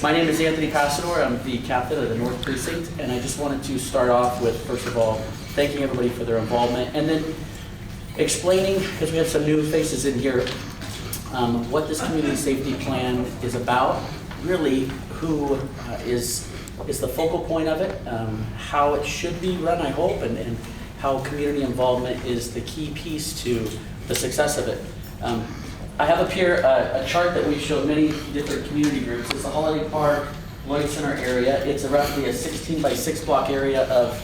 My name is Anthony Passador. I'm the captain of the North Precinct, and I just wanted to start off with, first of all, thanking everybody for their involvement, and then explaining, because we have some new faces in here, what this community safety plan is about, really who is the focal point of it, how it should be run, I hope, and how community involvement is the key piece to the success of it. I have up here a chart that we've showed many different community groups. It's the Holladay Park, Lloyd Center area. It's roughly a 16 by 6 block area of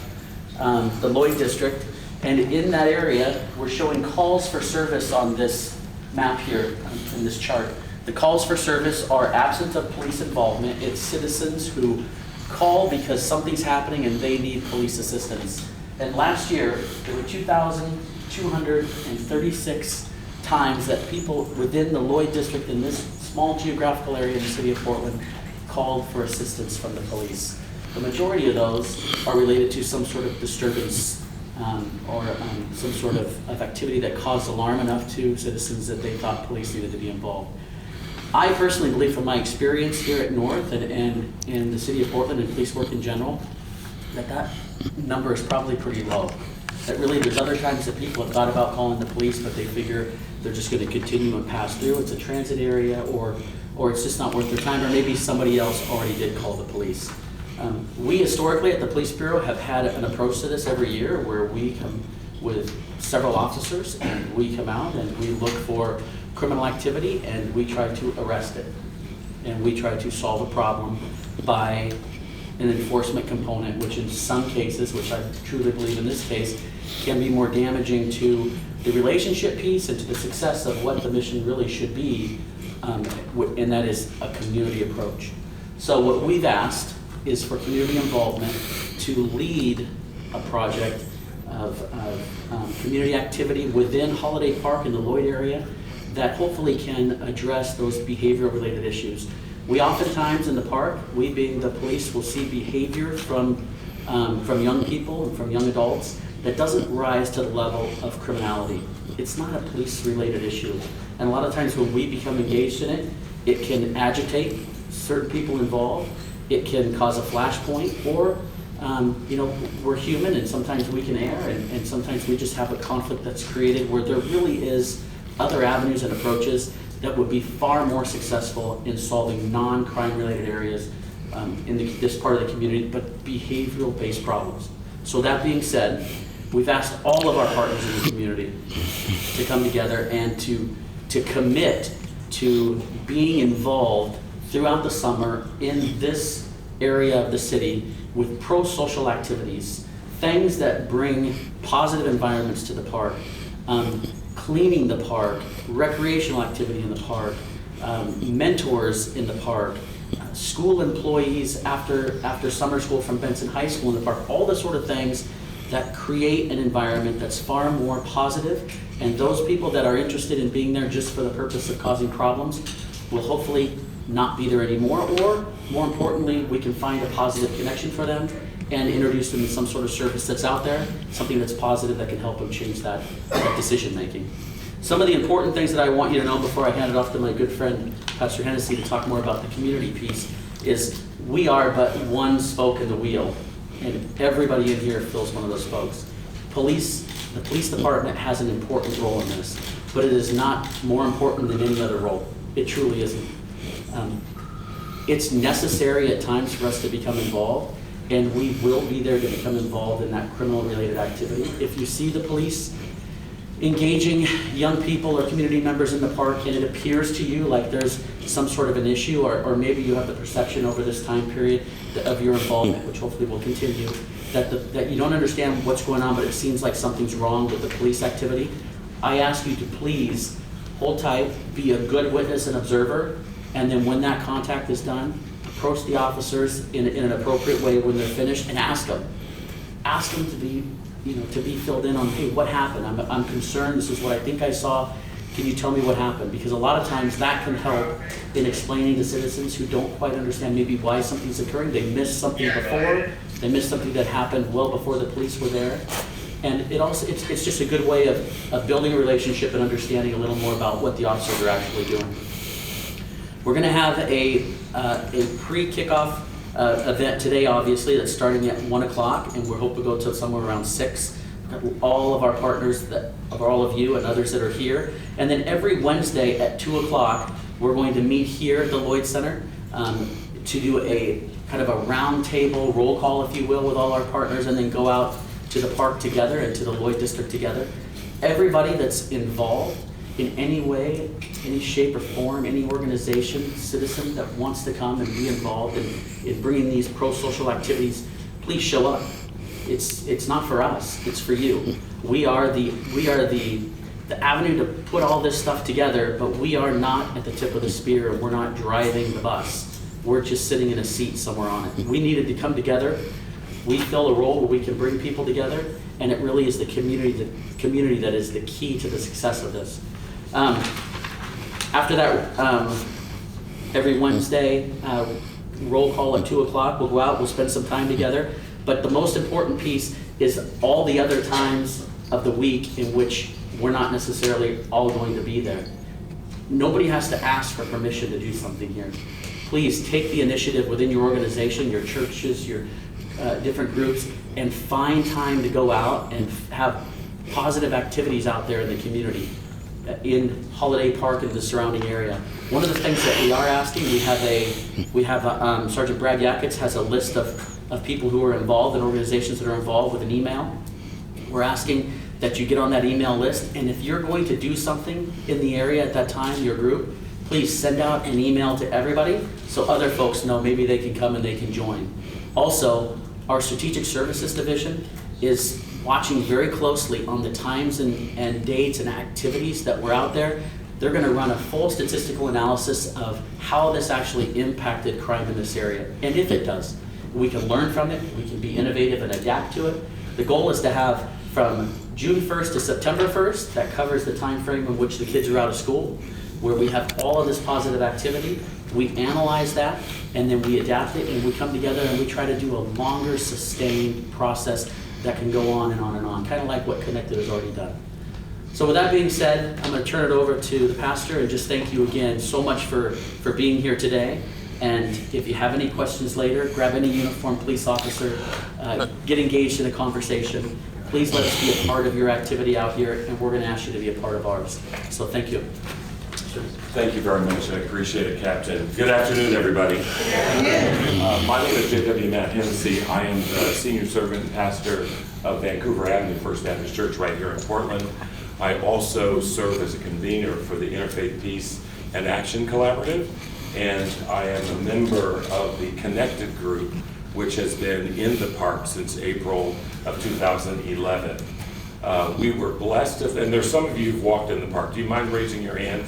the Lloyd district. And in that area, we're showing calls for service on this map here, in this chart. The calls for service are absent of police involvement. It's citizens who call because something's happening and they need police assistance. And last year, there were 2,236 times that people within the Lloyd district in this small geographical area in the city of Portland called for assistance from the police. The majority of those are related to some sort of disturbance or some sort of activity that caused alarm enough to citizens that they thought police needed to be involved. I personally believe from my experience here at North and in the city of Portland and police work in general, that number is probably pretty low. That really there's other times that people have thought about calling the police, but they figure they're just going to continue and pass through. It's a transit area, or it's just not worth their time, or maybe somebody else already did call the police. We historically at the Police Bureau have had an approach to this every year where we come with several officers and we come out and we look for criminal activity and we try to arrest it. And we try to solve a problem by an enforcement component, which in some cases, which I truly believe in this case, can be more damaging to the relationship piece and to the success of what the mission really should be, and that is a community approach. So what we've asked is for community involvement to lead a project of community activity within Holladay Park in the Lloyd area that hopefully can address those behavioral related issues. We oftentimes in the park, we being the police, will see behavior from young people and from young adults that doesn't rise to the level of criminality. It's not a police related issue. And a lot of times when we become engaged in it, it can agitate certain people involved. It can cause a flashpoint, or we're human and sometimes we can err, and sometimes we just have a conflict that's created where there really is other avenues and approaches that would be far more successful in solving non-crime related areas in this part of the community, but behavioral based problems. So that being said, we've asked all of our partners in the community to come together and to commit to being involved throughout the summer in this area of the city with pro-social activities, things that bring positive environments to the park, cleaning the park, recreational activity in the park, mentors in the park, school employees after summer school from Benson High School in the park, all the sort of things that create an environment that's far more positive, and those people that are interested in being there just for the purpose of causing problems will hopefully not be there anymore, or more importantly, we can find a positive connection for them and introduce them to some sort of service that's out there, something that's positive that can help them change that decision making. Some of the important things that I want you to know before I hand it off to my good friend, Pastor Hennessy, to talk more about the community piece is we are but one spoke in the wheel, and everybody in here fills one of those spokes. The police department has an important role in this, but it is not more important than any other role. It truly isn't. It's necessary at times for us to become involved, and we will be there to become involved in that criminal related activity. If you see the police engaging young people or community members in the park and it appears to you like there's some sort of an issue, or maybe you have the perception over this time period of your involvement, which hopefully will continue, that you don't understand what's going on, but it seems like something's wrong with the police activity, I ask you to please hold tight, be a good witness and observer, and then when that contact is done, approach the officers in an appropriate way when they're finished and ask them to be filled in on, hey, what happened? I'm concerned, this is what I think I saw, can you tell me what happened? Because a lot of times that can help in explaining to citizens who don't quite understand maybe why something's occurring. They missed something before, they missed something that happened well before the police were there. And it's just a good way of building a relationship and understanding a little more about what the officers are actually doing. We're going to have a pre-kickoff event today, obviously, that's starting at 1 o'clock, and we hope to go till somewhere around 6. All of our partners, all of you and others that are here. And then every Wednesday at 2 o'clock, we're going to meet here at the Lloyd Center to do a kind of a round table roll call, if you will, with all our partners, and then go out to the park together and to the Lloyd District together. Everybody that's involved in any way, any shape or form, any organization, citizen that wants to come and be involved in bringing these pro-social activities, please show up. It's not for us, it's for you. We are the avenue to put all this stuff together, but we are not at the tip of the spear, and we're not driving the bus. We're just sitting in a seat somewhere on it. We needed to come together. We fill a role where we can bring people together, and it really is the community that is the key to the success of this. After that, every Wednesday, roll call at 2 o'clock, we'll go out, we'll spend some time together. But the most important piece is all the other times of the week in which we're not necessarily all going to be there. Nobody has to ask for permission to do something here. Please take the initiative within your organization, your churches, your different groups, and find time to go out and have positive activities out there in the community, in Holladay Park and the surrounding area. One of the things that we are asking, we have Sergeant Brad Yakets has a list of people who are involved and organizations that are involved with an email. We're asking that you get on that email list, and if you're going to do something in the area at that time, your group, please send out an email to everybody so other folks know maybe they can come and they can join. Also, our Strategic Services Division is watching very closely on the times and dates and activities that were out there. They're going to run a full statistical analysis of how this actually impacted crime in this area, and if it does. We can learn from it, we can be innovative and adapt to it. The goal is to have from June 1st to September 1st, that covers the time frame in which the kids are out of school, where we have all of this positive activity. We analyze that, and then we adapt it, and we come together and we try to do a longer sustained process that can go on and on and on, kind of like what Connected has already done. So with that being said, I'm going to turn it over to the pastor and just thank you again so much for being here today. And if you have any questions later, grab any uniformed police officer, get engaged in a conversation. Please let us be a part of your activity out here, and we're going to ask you to be a part of ours. So thank you. Thank you very much. I appreciate it, Captain. Good afternoon, everybody. My name is J.W. Matt Hennessy. I am the senior servant pastor of Vancouver Avenue First Baptist Church right here in Portland. I also serve as a convener for the Interfaith Peace and Action Collaborative, and I am a member of the Connected group, which has been in the park since April of 2011. We were blessed, and there's some of you who've walked in the park. Do you mind raising your hand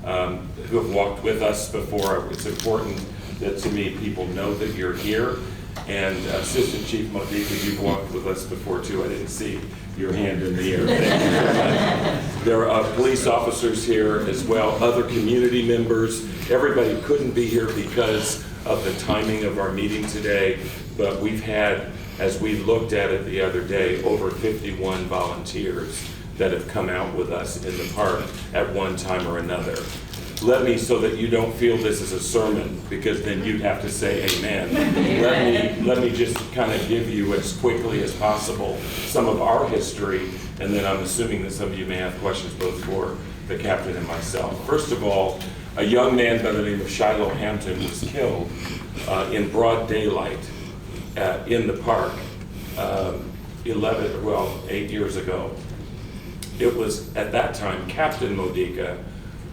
who have walked with us before? It's important that to me people know that you're here. And Assistant Chief Modika, you've walked with us before too. I didn't see your hand in the air. Thank you very much. There are police officers here as well, other community members. Everybody couldn't be here because of the timing of our meeting today, but we've had, as we looked at it the other day, over 51 volunteers that have come out with us in the park at one time or another. Let me, so that you don't feel this is a sermon, because then you'd have to say amen. Let me just kind of give you as quickly as possible some of our history, and then I'm assuming that some of you may have questions both for the captain and myself. First of all, a young man by the name of Shiloh Hampton was killed in broad daylight in the park 8 years ago. It was at that time Captain Modika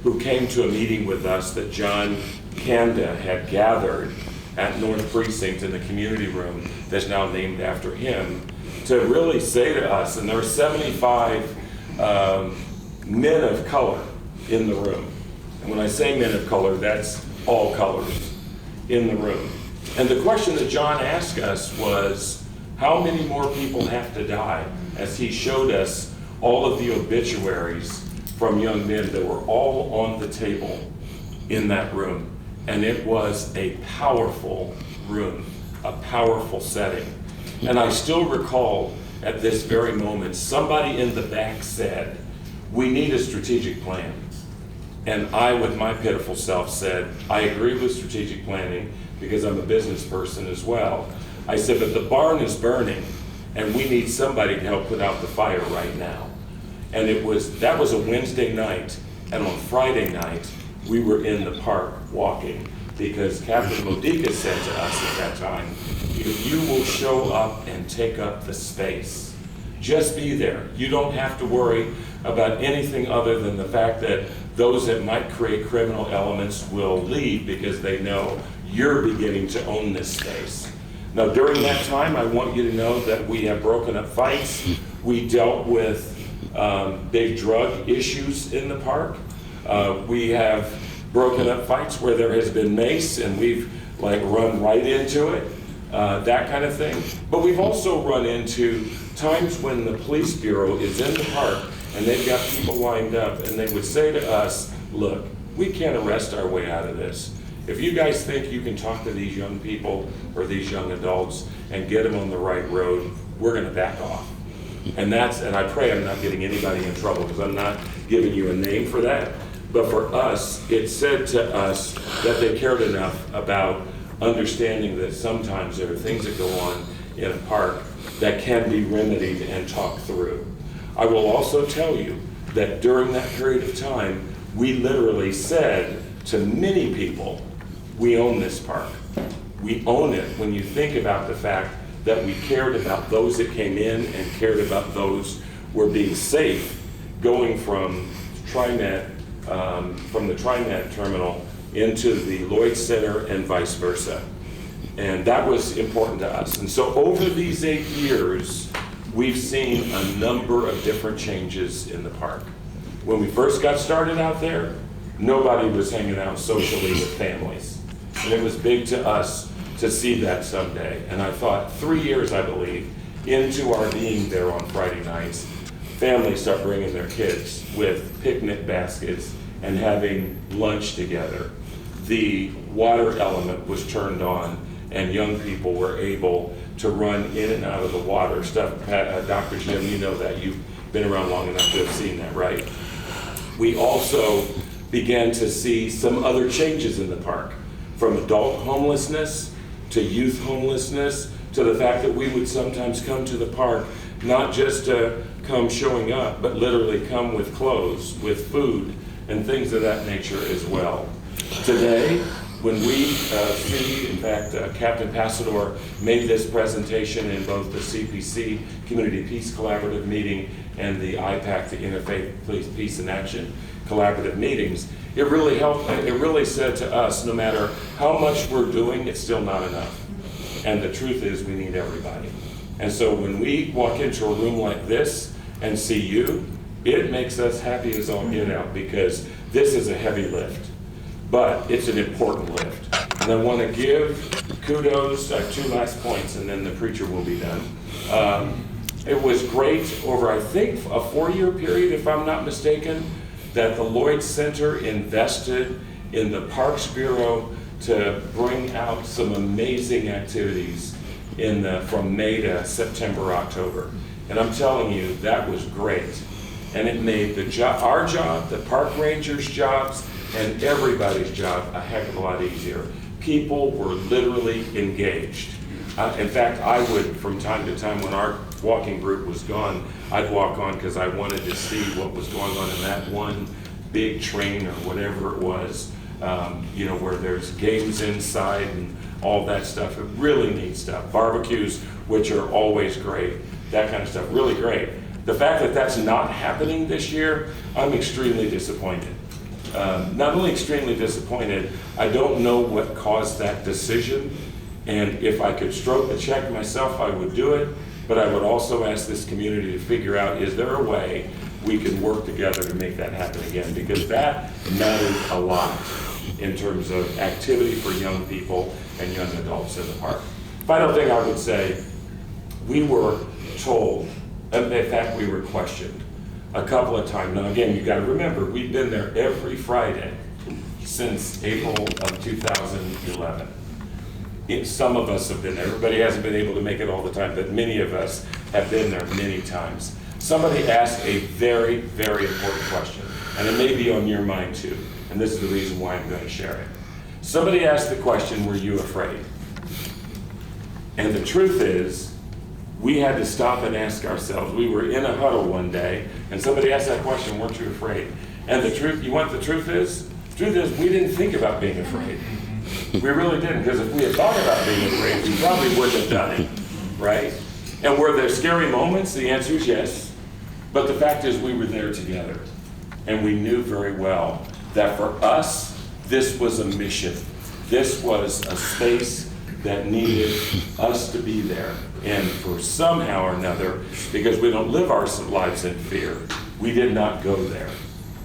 who came to a meeting with us that John Kanda had gathered at North Precinct in the community room that's now named after him, to really say to us, and there are 75 men of color in the room. And when I say men of color, that's all colors in the room. And the question that John asked us was, how many more people have to die? As he showed us all of the obituaries from young men that were all on the table in that room. And it was a powerful room, a powerful setting. And I still recall at this very moment, somebody in the back said, we need a strategic plan. And I, with my pitiful self, said, I agree with strategic planning because I'm a business person as well. I said, but the barn is burning and we need somebody to help put out the fire right now. And that was a Wednesday night, and on Friday night, we were in the park walking because Captain Modica said to us at that time, if you will show up and take up the space, just be there. You don't have to worry about anything other than the fact that those that might create criminal elements will leave because they know you're beginning to own this space. Now, during that time, I want you to know that we have broken up fights. We dealt with big drug issues in the park. We have broken up fights where there has been mace and we've run right into it, that kind of thing. But we've also run into times when the police bureau is in the park and they've got people lined up and they would say to us, look, we can't arrest our way out of this. If you guys think you can talk to these young people or these young adults and get them on the right road, we're gonna back off. And I pray I'm not getting anybody in trouble because I'm not giving you a name for that. But for us, it said to us that they cared enough about understanding that sometimes there are things that go on in a park that can be remedied and talked through. I will also tell you that during that period of time, we literally said to many people, we own this park. We own it when you think about the fact that we cared about those that came in and cared about those who were being safe going from the TriMet terminal into the Lloyd Center and vice versa. And that was important to us. And so over these 8 years, we've seen a number of different changes in the park. When we first got started out there, nobody was hanging out socially with families. And it was big to us to see that someday. And I thought 3 years, I believe, into our being there on Friday nights, families start bringing their kids with picnic baskets and having lunch together. The water element was turned on and young people were able to run in and out of the water. Dr. Jim, you know that. You've been around long enough to have seen that, right? We also began to see some other changes in the park, from adult homelessness to youth homelessness to the fact that we would sometimes come to the park not just to come showing up, but literally come with clothes, with food, and things of that nature as well. Today, when we see, in fact, Captain Passador made this presentation in both the CPC, Community Peace Collaborative meeting, and the IPAC, the Interfaith Peace and Action Collaborative meetings, it really helped. It really said to us, no matter how much we're doing, it's still not enough. And the truth is, we need everybody. And so when we walk into a room like this and see you, it makes us happy as all get out, because this is a heavy lift, but it's an important lift. And I want to give kudos, 2 last points, and then the preacher will be done. It was great over, I think, a 4-year period, if I'm not mistaken, that the Lloyd Center invested in the Parks Bureau to bring out some amazing activities from May to September, October. And I'm telling you, that was great. And it made our job, the park rangers' jobs, and everybody's job a heck of a lot easier. People were literally engaged. In fact, I would, from time to time, when our walking group was gone, I'd walk on because I wanted to see what was going on in that one big train or whatever it was, where there's games inside and all that stuff. It really neat stuff. Barbecues, which are always great, that kind of stuff, really great. The fact that that's not happening this year, I'm extremely disappointed. Not only extremely disappointed, I don't know what caused that decision, and if I could stroke the check myself, I would do it, but I would also ask this community to figure out, is there a way we can work together to make that happen again? Because that matters a lot in terms of activity for young people and young adults in the park. Final thing I would say, we were told, in fact, we were questioned a couple of times. Now, again, you got to remember, we've been there every Friday since April of 2011. Some of us have been there. Everybody hasn't been able to make it all the time, but many of us have been there many times. Somebody asked a very, very important question. and it may be on your mind too, and this is the reason why I'm going to share it. Somebody asked the question, were you afraid? And the truth is, we had to stop and ask ourselves. We were in a huddle one day, and somebody asked that question, weren't you afraid? And the truth, you want the truth is? The truth is, we didn't think about being afraid. We really didn't, because if we had thought about being afraid, we probably wouldn't have done it, right? And were there scary moments? The answer is yes. But the fact is, we were there together. And we knew very well that for us, this was a mission. This was a space that needed us to be there. And for somehow or another, because we don't live our lives in fear, we did not go there.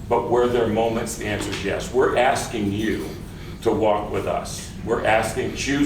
But were there moments? The answer is yes. We're asking you to walk with us. We're asking, choose